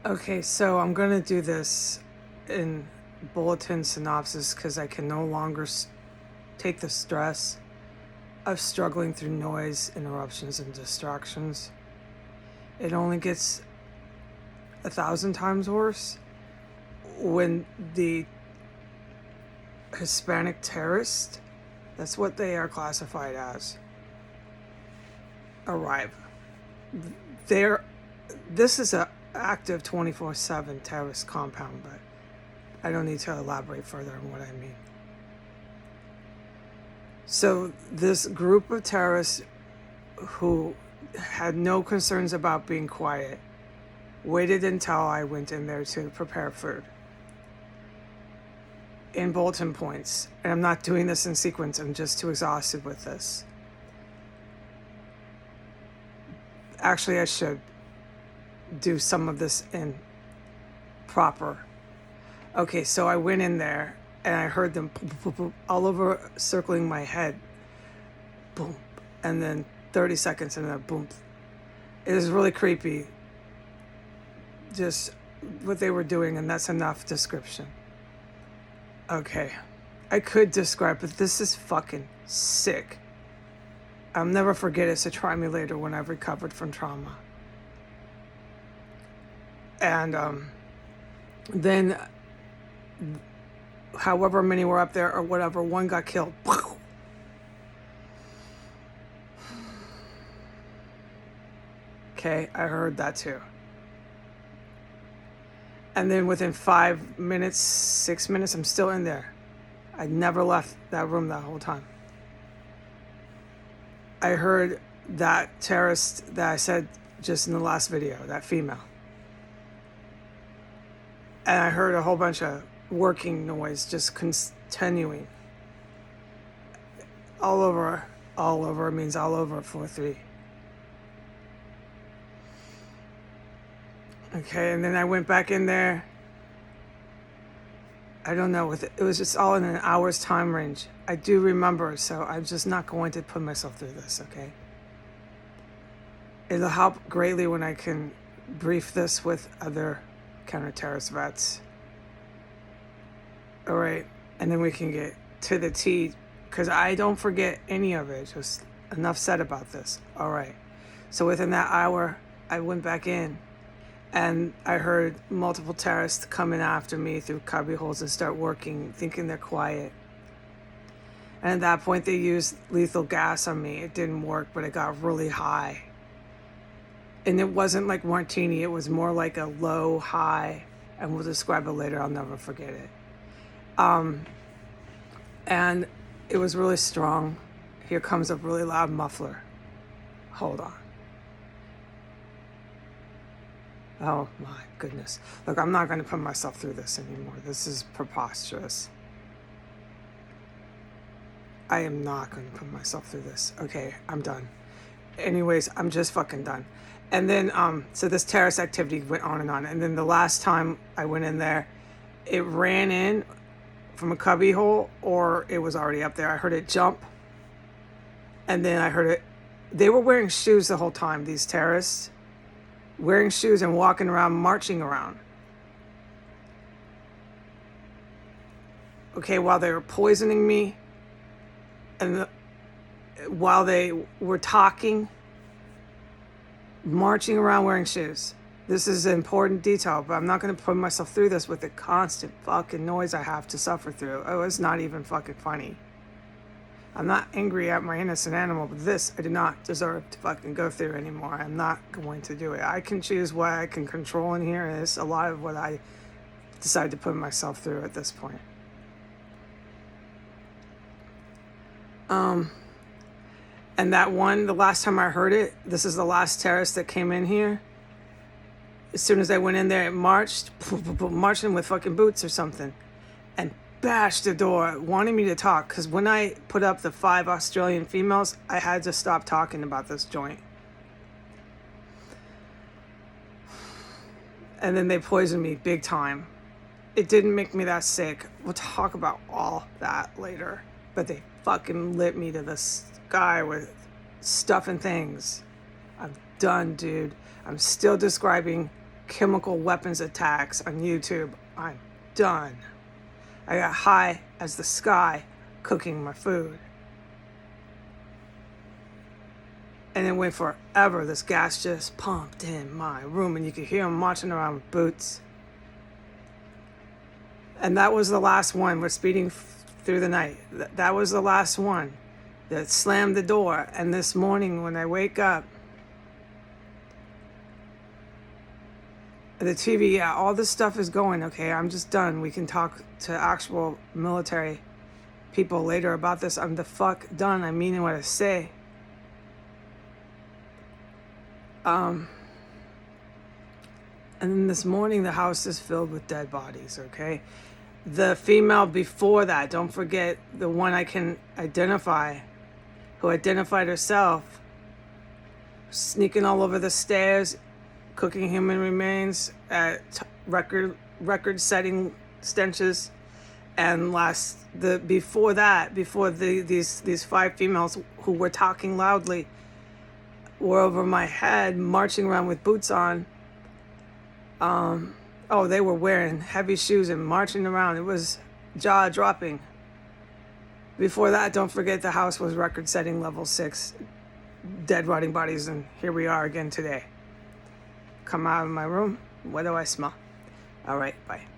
Okay, so I'm going to do this in bulletin synopsis because I can no longer take the stress of struggling through noise, interruptions, and distractions. It only gets 1,000 times worse when the Hispanic terrorist, that's what they are classified as, arrive. This is a active 24/7 terrorist compound, but I don't need to elaborate further on what I mean. So this group of terrorists who had no concerns about being quiet waited until I went in there to prepare food in bulletin points. And I'm not doing this in sequence. I'm just too exhausted with this. Actually, I should do some of this in proper. Okay, so I went in there and I heard them boom, boom, boom, all over circling my head. Boom. And then 30 seconds and then boom. It was really creepy. Just what they were doing, and that's enough description. Okay. I could describe, but this is fucking sick. I'll never forget it, so try me later when I've recovered from trauma. And then however many were up there or whatever, one got killed. Okay, I heard that too. And then within 5 minutes, 6 minutes, I'm still in there. I never left that room that whole time. I heard that terrorist that I said just in the last video, that female. And I heard a whole bunch of working noise just continuing. All over means all over 4-3. Okay, and then I went back in there. I don't know, it was just all in an hour's time range. I do remember, so I'm just not going to put myself through this, okay? It'll help greatly when I can brief this with other counter-terrorist vets. All right, and then we can get to the T, because I don't forget any of it. Just enough said about this. All right, so within that hour, I went back in, and I heard multiple terrorists coming after me through cubby holes and start working, thinking they're quiet. And at that point, they used lethal gas on me. It didn't work, but it got really high. And it wasn't like martini. It was more like a low high. And we'll describe it later. I'll never forget it. And it was really strong. Here comes a really loud muffler. Hold on. Oh my goodness. Look, I'm not going to put myself through this anymore. This is preposterous. I am not going to put myself through this. Okay, I'm done. Anyways, I'm just fucking done. And then, so this terrorist activity went on. And then the last time I went in there, it ran in from a cubby hole or it was already up there. I heard it jump. And then I heard it. They were wearing shoes the whole time, these terrorists. Wearing shoes and walking around, marching around. Okay, while they were poisoning me and while they were talking, marching around wearing shoes. This is an important detail, but I'm not going to put myself through this with the constant fucking noise I have to suffer through. Oh, it's not even fucking funny. I'm not angry at my innocent animal, but this I do not deserve to fucking go through anymore. I'm not going to do it. I can choose what I can control in here, and it's a lot of what I decide to put myself through at this point. And that one, the last time I heard it, this is the last terrorist that came in here. As soon as I went in there, it marched, marching with fucking boots or something, and bashed the door, wanting me to talk. Because when I put up the 5 Australian females, I had to stop talking about this joint. And then they poisoned me big time. It didn't make me that sick. We'll talk about all that later. But they fucking lit me to the sky with stuff and things. I'm done, dude. I'm still describing chemical weapons attacks on YouTube. I'm done. I got high as the sky cooking my food. And it went forever. This gas just pumped in my room, and you could hear them marching around with boots. And that was the last one. We're speeding through the night. That was the last one that slammed the door. And this morning when I wake up, the TV, yeah, all this stuff is going, okay, I'm just done. We can talk to actual military people later about this. I'm the fuck done. I mean what I say. And then this morning, the house is filled with dead bodies, okay? The female before that, don't forget the one I can identify, who identified herself, sneaking all over the stairs, cooking human remains at record-setting stenches. And before these 5 females who were talking loudly were over my head, marching around with boots on. They were wearing heavy shoes and marching around. It was jaw-dropping. Before that, don't forget the house was record-setting level 6, dead, rotting bodies, and here we are again today. Come out of my room. What do I smell? All right, bye.